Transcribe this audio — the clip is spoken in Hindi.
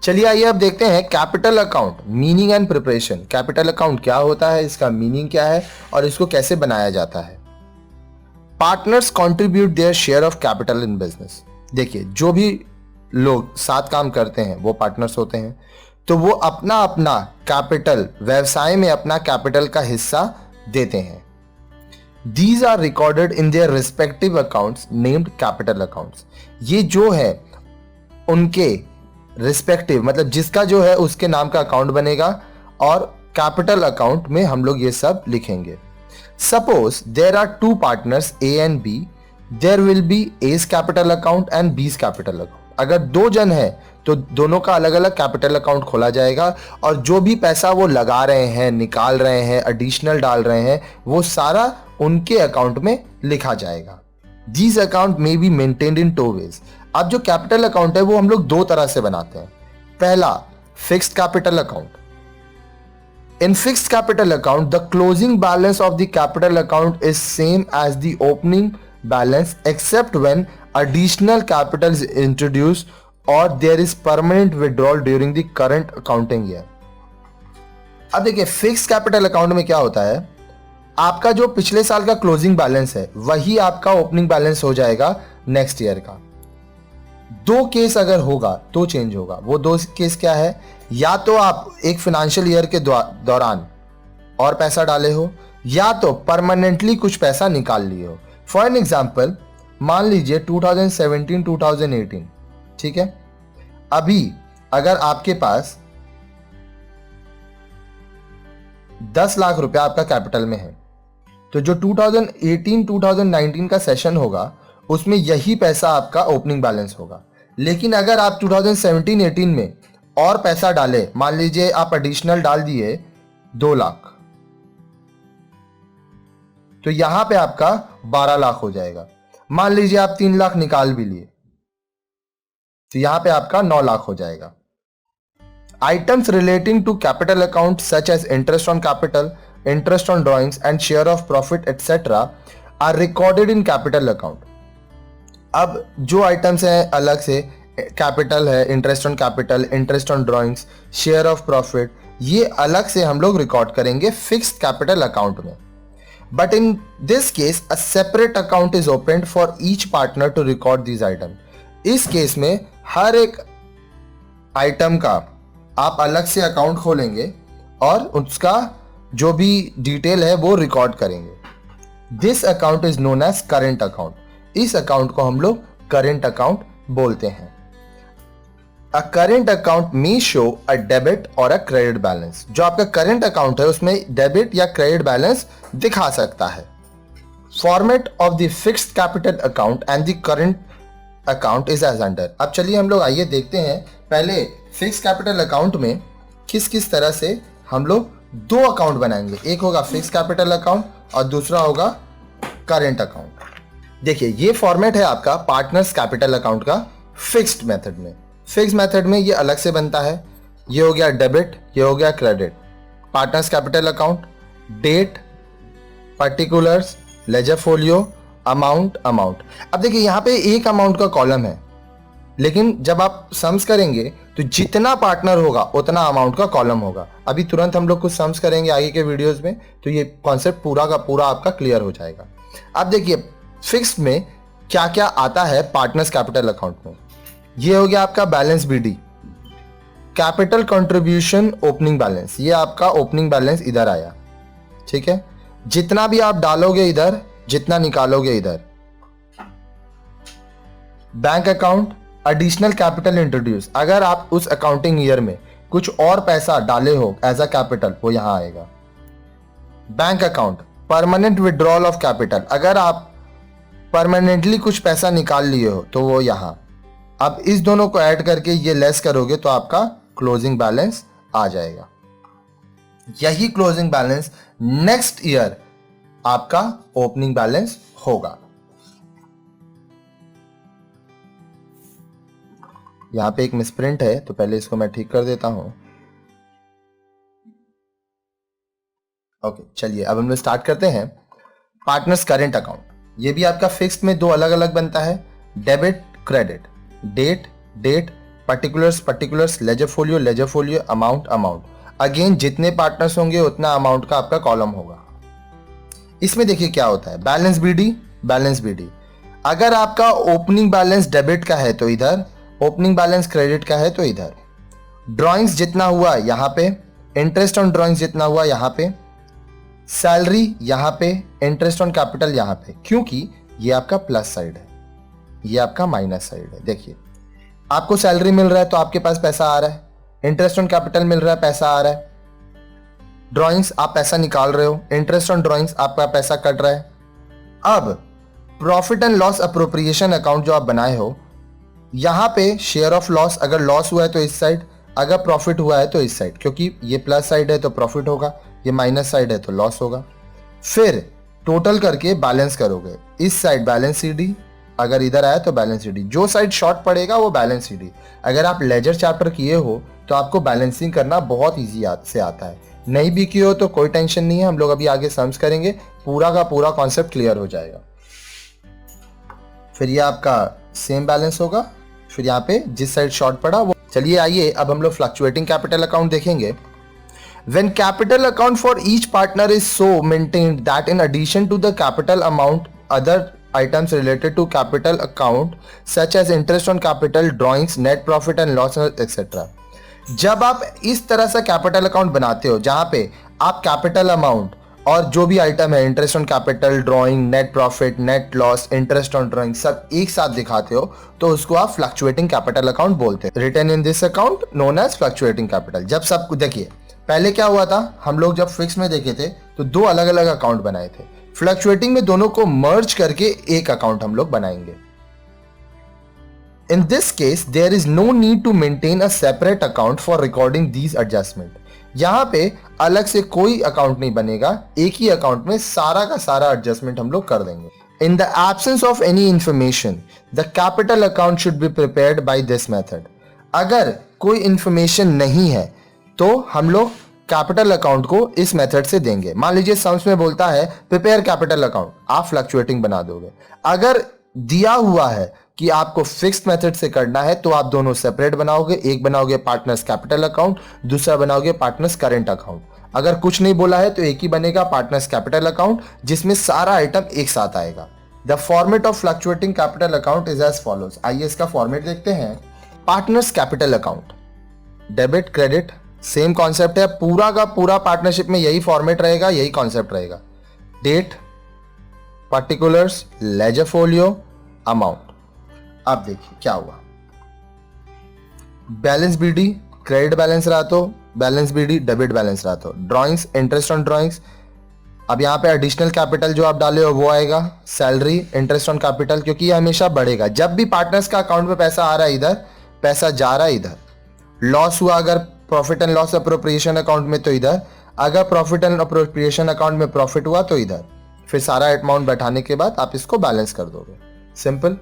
चलिए आइए अब देखते हैं capital account meaning and preparation. Capital account क्या होता है, इसका मीनिंग क्या है और इसको कैसे बनाया जाता है। Partners contribute their share of capital in business. देखिए, जो भी लोग साथ काम करते हैं वो पार्टनर्स होते हैं, तो वो अपना अपना कैपिटल, व्यवसाय में अपना कैपिटल का हिस्सा देते हैं। These are recorded in their respective accounts named capital accounts। ये जो है उनके रिस्पेक्टिव, मतलब जिसका जो है उसके नाम का अकाउंट बनेगा और कैपिटल अकाउंट में हम लोग ये सब लिखेंगे। Suppose there are two partners A and B, there will be A's capital account and B's capital account. अगर दो जन है तो दोनों का अलग अलग कैपिटल अकाउंट खोला जाएगा और जो भी पैसा वो लगा रहे हैं, निकाल रहे हैं, एडिशनल डाल रहे हैं, वो सारा उनके अकाउंट में लिखा जाएगा। These account may be maintained in two ways। अब जो कैपिटल अकाउंट है वो हम लोग दो तरह से बनाते हैं। पहला, fixed capital account. In fixed capital account the closing balance of the capital account is same as the opening balance except when additional capital is introduced or there is permanent withdrawal during the current accounting year। अब देखिए, फिक्स्ड कैपिटल अकाउंट में क्या होता है, आपका जो पिछले साल का क्लोजिंग बैलेंस है वही आपका ओपनिंग बैलेंस हो जाएगा नेक्स्ट ईयर का। दो केस अगर होगा तो चेंज होगा। वो दो केस क्या है, या तो आप एक फाइनेंशियल ईयर के दौरान और पैसा डाले हो, या तो परमानेंटली कुछ पैसा निकाल लिए हो। फॉर एन एग्जाम्पल, मान लीजिए 2017-2018, ठीक है, अभी अगर आपके पास 10 लाख रुपया आपका कैपिटल में है, तो जो 2018-2019 का सेशन होगा उसमें यही पैसा आपका ओपनिंग बैलेंस होगा। लेकिन अगर आप 2017-18 में और पैसा डाले, मान लीजिए आप एडिशनल डाल दिए 2 लाख, तो यहां पे आपका 12 लाख हो जाएगा। मान लीजिए आप 3 लाख निकाल भी लिए, तो यहां पे आपका 9 लाख हो जाएगा। Items relating to capital account such as interest on capital, interest on drawings and share of profit etc. are recorded in capital account। अब जो आइटम्स हैं अलग से, कैपिटल है, interest on capital, interest on drawings, share of profit, ये अलग से हम लोग रिकॉर्ड करेंगे फिक्स्ड कैपिटल अकाउंट में। But in this case a separate account is opened for each partner to record this item. इस केस में हर एक आइटम का आप अलग से अकाउंट खोलेंगे और उसका जो भी डिटेल है वो रिकॉर्ड करेंगे। This account is known as current account. इस अकाउंट को हम लोग करेंट अकाउंट बोलते हैं। A current account may show a debit और अ क्रेडिट बैलेंस। जो आपका करेंट अकाउंट है उसमें डेबिट या क्रेडिट बैलेंस दिखा सकता है। Format of the fixed capital account and the current account is as under. अब चलिए हम लोग आइए देखते हैं पहले फिक्स कैपिटल अकाउंट में किस किस तरह से हम लोग दो अकाउंट बनाएंगे। एक होगा फिक्स कैपिटल अकाउंट और दूसरा होगा करेंट अकाउंट। देखिए, ये फॉर्मेट है आपका पार्टनर्स कैपिटल अकाउंट का फिक्स्ड मेथड में। फिक्स मेथड में ये अलग से बनता है। ये हो गया डेबिट, ये हो गया credit. Partners capital account, date, particulars, ledger folio, amount. अब देखिए, यहां पे एक अमाउंट का कॉलम है, लेकिन जब आप सम्स करेंगे तो जितना पार्टनर होगा उतना अमाउंट का कॉलम होगा। अभी तुरंत हम लोग कुछ सम्स करेंगे आगे के वीडियोस में, तो ये कॉन्सेप्ट पूरा का पूरा आपका क्लियर हो जाएगा। अब देखिए, फिक्स्ड में क्या क्या आता है पार्टनर्स कैपिटल अकाउंट में। ये हो गया आपका balance BD, capital contribution opening balance. ये आपका ओपनिंग बैलेंस इधर आया, ठीक है। जितना भी आप डालोगे इधर, जितना निकालोगे इधर। Bank account, additional capital introduce. अगर आप उस अकाउंटिंग ईयर में कुछ और पैसा डाले हो एज अ कैपिटल, वो यहां आएगा। Bank account, permanent withdrawal of capital. अगर आप परमानेंटली कुछ पैसा निकाल लिए हो तो वो यहां। अब इस दोनों को ऐड करके ये लेस करोगे तो आपका क्लोजिंग बैलेंस आ जाएगा। यही क्लोजिंग बैलेंस नेक्स्ट ईयर आपका ओपनिंग बैलेंस होगा। यहां पे एक मिसप्रिंट है, तो पहले इसको मैं ठीक कर देता हूं। ओके, चलिए अब हम लोग स्टार्ट करते हैं। पार्टनर्स करेंट अकाउंट, ये भी आपका फिक्स्ड में दो अलग अलग बनता है। Debit, credit, date, particulars particulars, ledger folio, amount amount. Again जितने पार्टनर्स होंगे उतना अमाउंट का आपका कॉलम होगा। इसमें देखिए क्या होता है, बैलेंस बीडी। अगर आपका ओपनिंग बैलेंस डेबिट का है तो इधर, ओपनिंग बैलेंस क्रेडिट का है तो इधर। ड्राइंग्स जितना हुआ यहां पे, इंटरेस्ट ऑन ड्राइंग्स जितना हुआ यहां पे, सैलरी यहां पे, इंटरेस्ट ऑन कैपिटल यहां पे, क्योंकि ये आपका प्लस साइड है, ये आपका माइनस साइड है। देखिए आपको सैलरी मिल रहा है तो आपके पास पैसा आ रहा है, इंटरेस्ट ऑन कैपिटल मिल रहा है, पैसा आ रहा है, ड्राइंग्स आप पैसा निकाल रहे हो, इंटरेस्ट ऑन ड्राइंग्स आपका पैसा कट रहा है। अब profit and loss appropriation account जो आप बनाए हो, यहां पे शेयर ऑफ लॉस, अगर लॉस हुआ है तो इस साइड, अगर प्रॉफिट हुआ है तो इस साइड, क्योंकि ये प्लस साइड है तो प्रॉफिट होगा, ये माइनस साइड है तो लॉस होगा। फिर टोटल करके बैलेंस करोगे, इस साइड बैलेंस सीडी, अगर इधर आया तो बैलेंस सीडी, जो साइड शॉर्ट पड़ेगा वो बैलेंस सीडी। अगर आप लेजर चैप्टर किए हो तो आपको बैलेंसिंग करना बहुत ईजी से आता है, नहीं भी किए हो तो कोई टेंशन नहीं है, हम लोग अभी आगे सम्स करेंगे, पूरा का पूरा कॉन्सेप्ट क्लियर हो जाएगा। फिर ये आपका सेम बैलेंस होगा, फिर यहाँ पे जिस साइड शॉर्ट पड़ा वो। चलिए आइए अब हम लोग फ्लक्चुएटिंग कैपिटल अकाउंट देखेंगे। When capital account for each partner is so maintained that in addition to the capital amount, other items related to capital account such as interest on capital, drawings, net profit and loss etc. जब आप इस तरह से कैपिटल अकाउंट बनाते हो जहां पे आप कैपिटल अमाउंट और जो भी आइटम है, interest on capital, drawing, net profit, net loss, interest on drawing, सब एक साथ दिखाते हो तो उसको आप फ्लक्चुएटिंग कैपिटल अकाउंट बोलते हैं। Return in this account known as fluctuating capital. जब सब देखिए पहले क्या हुआ था, हम लोग जब फिक्स में देखे थे तो दो अलग अलग अकाउंट बनाए थे, फ्लक्चुएटिंग में दोनों को मर्ज करके एक अकाउंट हम लोग बनाएंगे। In this case there is no need to maintain a separate account for recording these adjustment. यहां पे अलग से कोई अकाउंट नहीं बनेगा, एक ही अकाउंट में सारा का सारा एडजस्टमेंट हम लोग कर देंगे। In the absence of any information the capital account should be prepared by this method. अगर कोई इंफॉर्मेशन नहीं है तो हम लोग कैपिटल अकाउंट को इस मेथड से देंगे। मान लीजिए सम्स में बोलता है प्रिपेयर कैपिटल अकाउंट, आप फ्लक्चुएटिंग बना दोगे। अगर दिया हुआ है कि आपको फिक्स्ड मेथड से करना है तो आप दोनों सेपरेट बनाओगे, एक बनाओगे पार्टनर्स कैपिटल अकाउंट, दूसरा बनाओगे पार्टनर्स करंट अकाउंट। अगर कुछ नहीं बोला है तो एक ही बनेगा पार्टनर्स कैपिटल अकाउंट जिसमें सारा आइटम एक साथ आएगा। The format of fluctuating capital account is as follows. आइए इसका फॉर्मेट देखते हैं। Partners capital account, debit credit, same concept है, पूरा का पूरा पार्टनरशिप में यही फॉर्मेट रहेगा, यही कॉन्सेप्ट रहेगा। Date, particulars, ledger folio, amount. अब देखिए क्या हुआ, बैलेंस बीडी क्रेडिट बैलेंस रहा तो बैलेंस बीडी डेबिट बैलेंस रहा तो, ड्राइंग्स इंटरेस्ट ऑन ड्राइंग्स। अब यहाँ पे एडिशनल कैपिटल जो आप डाले हो वो आएगा, सैलरी इंटरेस्ट ऑन कैपिटल, क्योंकि ये हमेशा बढ़ेगा। जब भी पार्टनर्स का अकाउंट में पैसा आ रहा है इधर, पैसा जा रहा है इधर। लॉस हुआ अगर profit and loss appropriation account में तो इधर, अगर प्रॉफिट एंड अप्रोप्रिएशन अकाउंट में प्रॉफिट हुआ तो इधर। फिर सारा अमाउंट बैठाने के बाद आप इसको बैलेंस कर दोगे, सिंपल।